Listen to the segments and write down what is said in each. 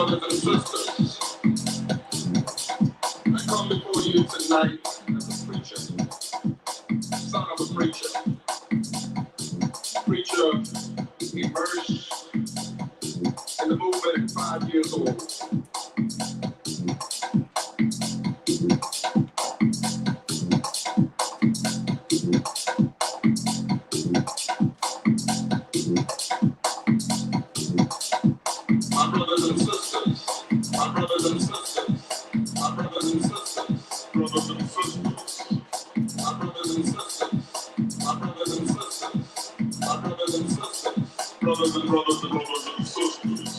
brothers and sisters, I come before you tonight as a preacher, son of a preacher, immersed in the movement at 5 years old. My brothers and sisters, my brothers and sisters, my brothers and sisters, brothers and sisters, my brothers and sisters, my brothers and sisters, my brothers and sisters, brothers and brothers and brothers and sisters.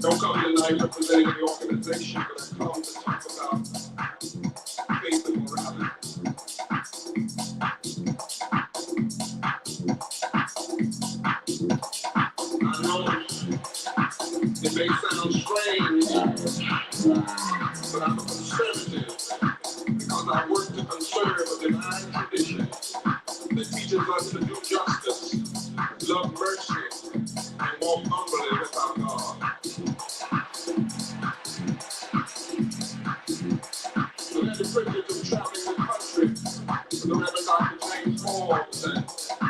Don't come tonight representing the organization, but I come to talk about faith and morality. I know it may sound strange, but I'm a conservative because I work to conserve a divine tradition that teaches us to do justice, love mercy, and walk humbly with our God. So I had the privilege of traveling the country with the Reverend Dr. James Forbes and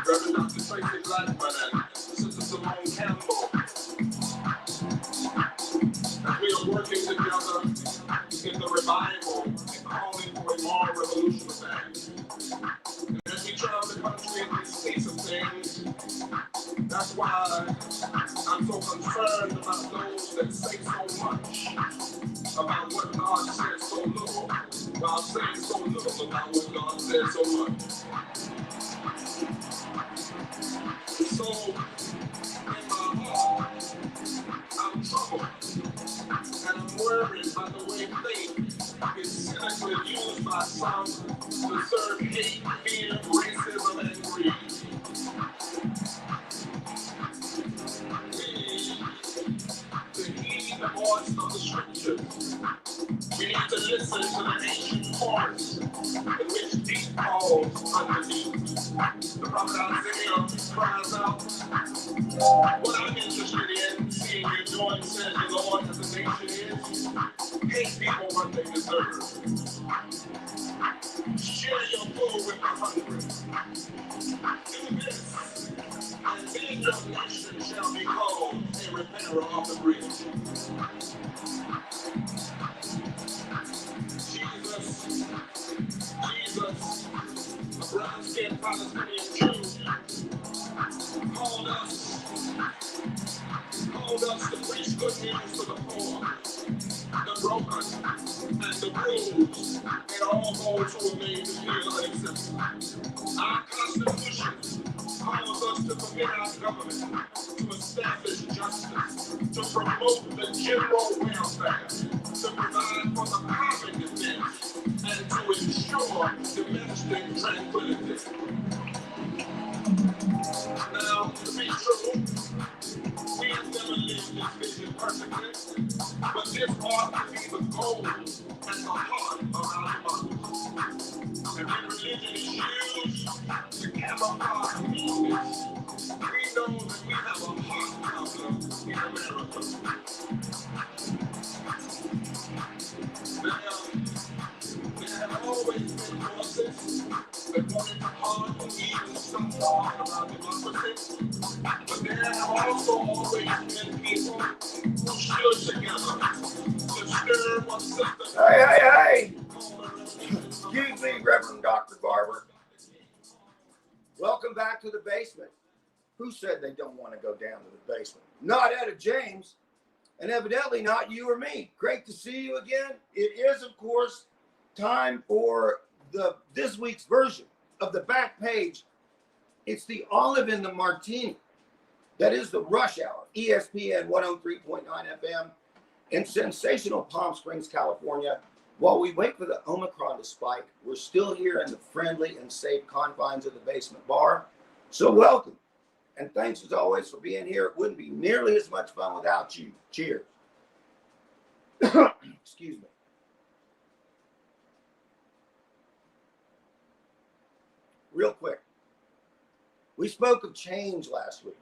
Reverend Dr. Tracy Blackman and Sister Simone Campbell. As we are working together in the revival and calling for a moral revolution of man. And as we travel the country and we see some things, that's why I'm so concerned about those that say so much about what God says so little, while saying so little about what God says so much. So, in my heart, I'm troubled, and I'm worried by the way faith is cynically used by some to serve hate, fear, racism, and greed. To heed the voice of the scriptures, we need to listen to the ancient chorus in which deep calls underneath. The prophet Isaiah cries out, what I'm interested in seeing you doing, says the Lord, as the nation is, hate people what they deserve. Share your food with the hungry. Do this, and then your nation shall be called a repairer of the breach. Jesus, a brown-skinned Palestinian Jew, called us to preach good news to the poor, the broken, and the bruised, and all those who are made to feel unacceptable. Our Constitution calls us to commit our government to establish justice, to promote the general welfare, to provide for the common defense, and to ensure domestic tranquility. Now, to be true, we have never lived this vision perfectly, but this ought to be the goal and the heart of our democracy. And when religion is used to camouflage meanness, we know that we have a heart problem in America. There have always been voices that wanted to harm and even some talk about democracy, but there have also always been people who stood together to stir what systems. Hey. Excuse me, Reverend Dr. Barber. Welcome back to the basement. Who said they don't want to go down to the basement? Not Etta James, and evidently not you or me. Great to see you again. It is, of course, time for this week's version of the back page. It's the olive in the martini. That is the rush hour. ESPN 103.9 FM in sensational Palm Springs, California. While we wait for the Omicron to spike, we're still here in the friendly and safe confines of the basement bar. So welcome. And thanks as always for being here. It wouldn't be nearly as much fun without you. Cheers. Excuse me. Real quick. We spoke of change last week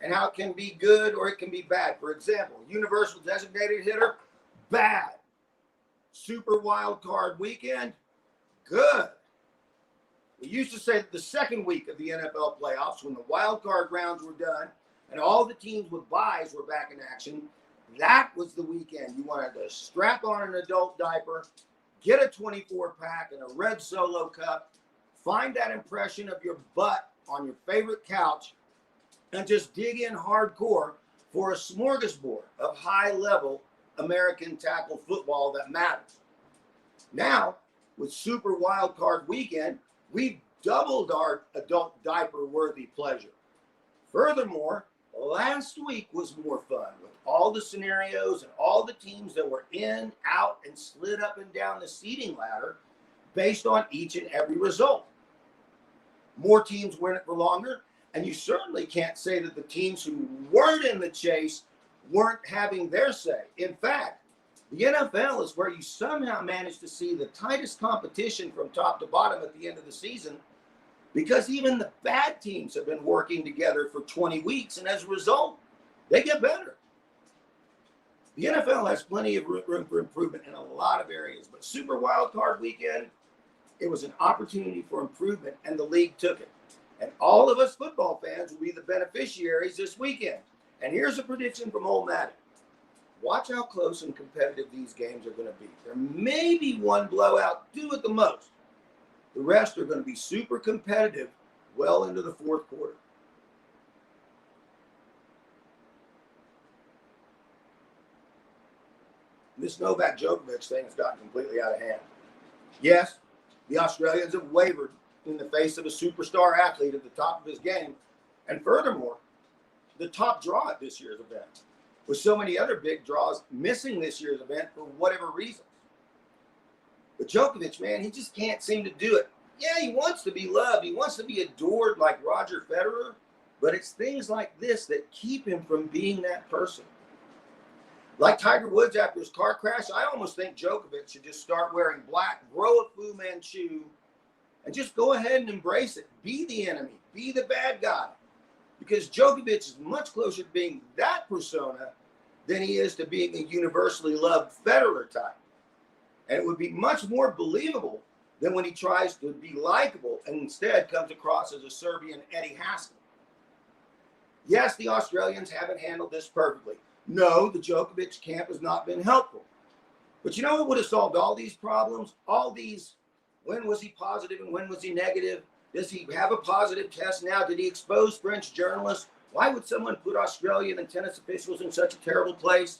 and how it can be good or it can be bad. For example, universal designated hitter, bad. Super wild card weekend, good. We used to say that the second week of the NFL playoffs, when the wild card rounds were done and all the teams with byes were back in action, that was the weekend. You wanted to strap on an adult diaper, get a 24-pack and a red Solo cup, find that impression of your butt on your favorite couch, and just dig in hardcore for a smorgasbord of high-level American tackle football that matters. Now, with Super Wild Card Weekend, we've doubled our adult diaper-worthy pleasure. Furthermore, last week was more fun with all the scenarios and all the teams that were in, out, and slid up and down the seeding ladder based on each and every result. More teams were in it for longer, and you certainly can't say that the teams who weren't in the chase weren't having their say. In fact, the NFL is where you somehow manage to see the tightest competition from top to bottom at the end of the season, because even the bad teams have been working together for 20 weeks, and as a result, they get better. The NFL has plenty of room for improvement in a lot of areas, but Super Wild Card Weekend, it was an opportunity for improvement, and the league took it. And all of us football fans will be the beneficiaries this weekend. And here's a prediction from Ol Matty. Watch how close and competitive these games are going to be. There may be one blowout, two at the most. The rest are going to be super competitive well into the fourth quarter. This Novak Djokovic thing has gotten completely out of hand. Yes, the Australians have wavered in the face of a superstar athlete at the top of his game. And furthermore, the top draw at this year's event, with so many other big draws missing this year's event for whatever reason. But Djokovic, man, he just can't seem to do it. Yeah, he wants to be loved. He wants to be adored like Roger Federer. But it's things like this that keep him from being that person. Like Tiger Woods after his car crash, I almost think Djokovic should just start wearing black, grow a Fu Manchu, and just go ahead and embrace it. Be the enemy. Be the bad guy. Because Djokovic is much closer to being that persona than he is to being a universally loved Federer type. And it would be much more believable than when he tries to be likable and instead comes across as a Serbian Eddie Haskell. Yes, the Australians haven't handled this perfectly. No, the Djokovic camp has not been helpful. But you know what would have solved all these problems? All these, when was he positive and when was he negative? Does he have a positive test now? Did he expose French journalists? Why would someone put Australian and tennis officials in such a terrible place?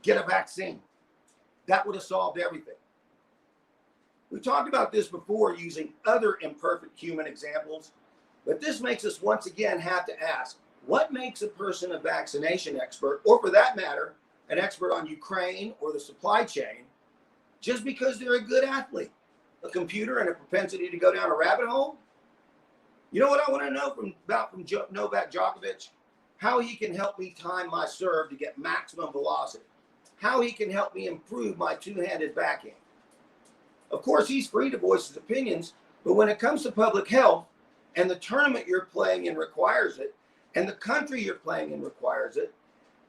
Get a vaccine. That would have solved everything. We talked about this before using other imperfect human examples, but this makes us once again have to ask, what makes a person a vaccination expert, or for that matter, an expert on Ukraine or the supply chain, just because they're a good athlete, a computer and a propensity to go down a rabbit hole? You know what I want to know from Novak Djokovic? How he can help me time my serve to get maximum velocity. How he can help me improve my two-handed backhand. Of course, he's free to voice his opinions, but when it comes to public health and the tournament you're playing in requires it, and the country you're playing in requires it,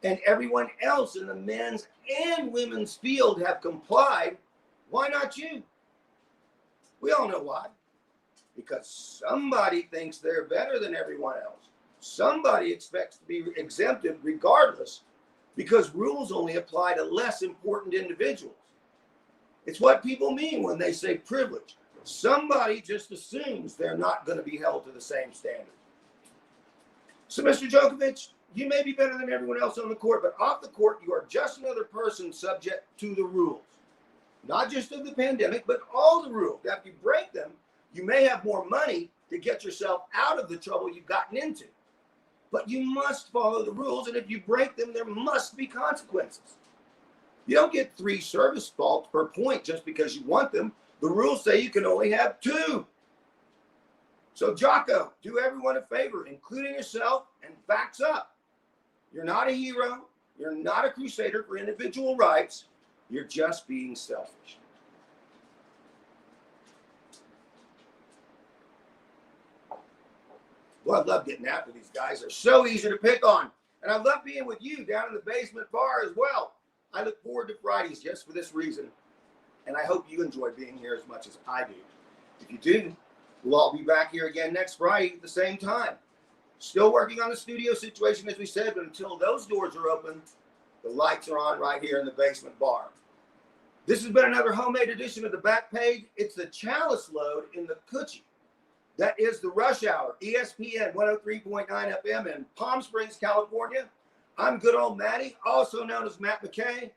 and everyone else in the men's and women's field have complied, why not you? We all know why. Because somebody thinks they're better than everyone else. Somebody expects to be exempted regardless, because rules only apply to less important individuals. It's what people mean when they say privilege. Somebody just assumes they're not going to be held to the same standard. So, Mr. Djokovic, you may be better than everyone else on the court, but off the court, you are just another person subject to the rules. Not just of the pandemic, but all the rules. If you break them, you may have more money to get yourself out of the trouble you've gotten into. But you must follow the rules, and if you break them, there must be consequences. You don't get 3 service faults per point just because you want them. The rules say you can only have 2. So, Jocko, do everyone a favor, including yourself, and facts up. You're not a hero. You're not a crusader for individual rights. You're just being selfish. Well, I love getting after these guys. They're so easy to pick on. And I love being with you down in the basement bar as well. I look forward to Fridays just for this reason. And I hope you enjoy being here as much as I do. If you do, we'll all be back here again next Friday at the same time. Still working on the studio situation, as we said, but until those doors are open, the lights are on right here in the basement bar. This has been another homemade edition of the Back Page. It's the Chalice Load in the Coochie. That is the Rush Hour, ESPN 103.9 FM in Palm Springs, California. I'm good old Matty, also known as Matt McKay.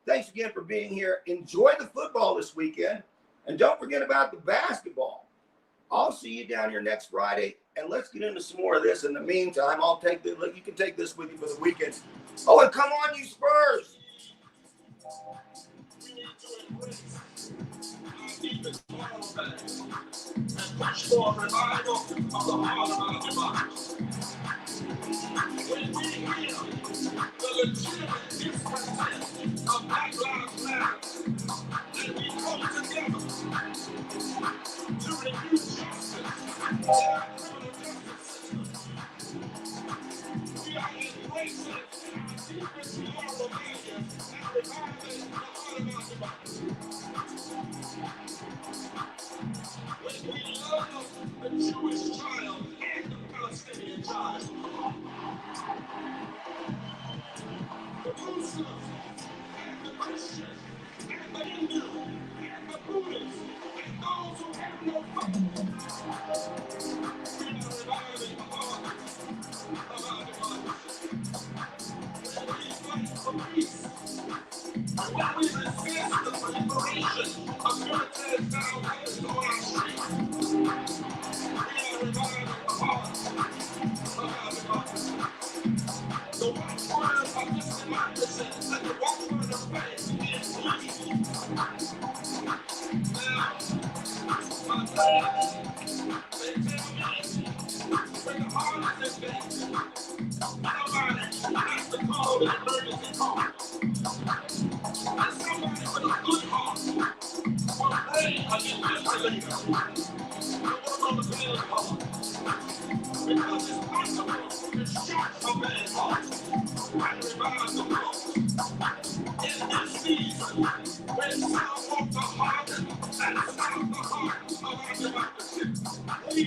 Thanks again for being here. Enjoy the football this weekend. And don't forget about the basketball. I'll see you down here next Friday, and let's get into some more of this. In the meantime, you can take this with you for the weekend. Oh, and come on, you Spurs. We need to embrace our deepest moral values and push for a revival of the heart of our democracy. When we hear the legitimate discontent of Black Lives Matter, and we come together to renew justice in our criminal justice system, we are embracing our deepest moral values and reviving the heart of our democracy. When we love the Jewish child and the Palestinian child, the Muslim and the Christian and the Hindu and the Buddhist and those who have no faith, we are reviving the heart of our democracy. When we fight for peace, when we resist the proliferation of military-style weapons on our streets, we are reviving the heart of our democracy. The watchword of this democracy and the watchword of faith is peace. Now, my friends, they tell me when the heart is in vain, somebody has to call an emergency call. And somebody with a good heart will pray against this leader. The work on the bad heart. Because it's possible to shock a bad heart and revive the cause. In this season, when some want to harden and stop the heart of our democracy, we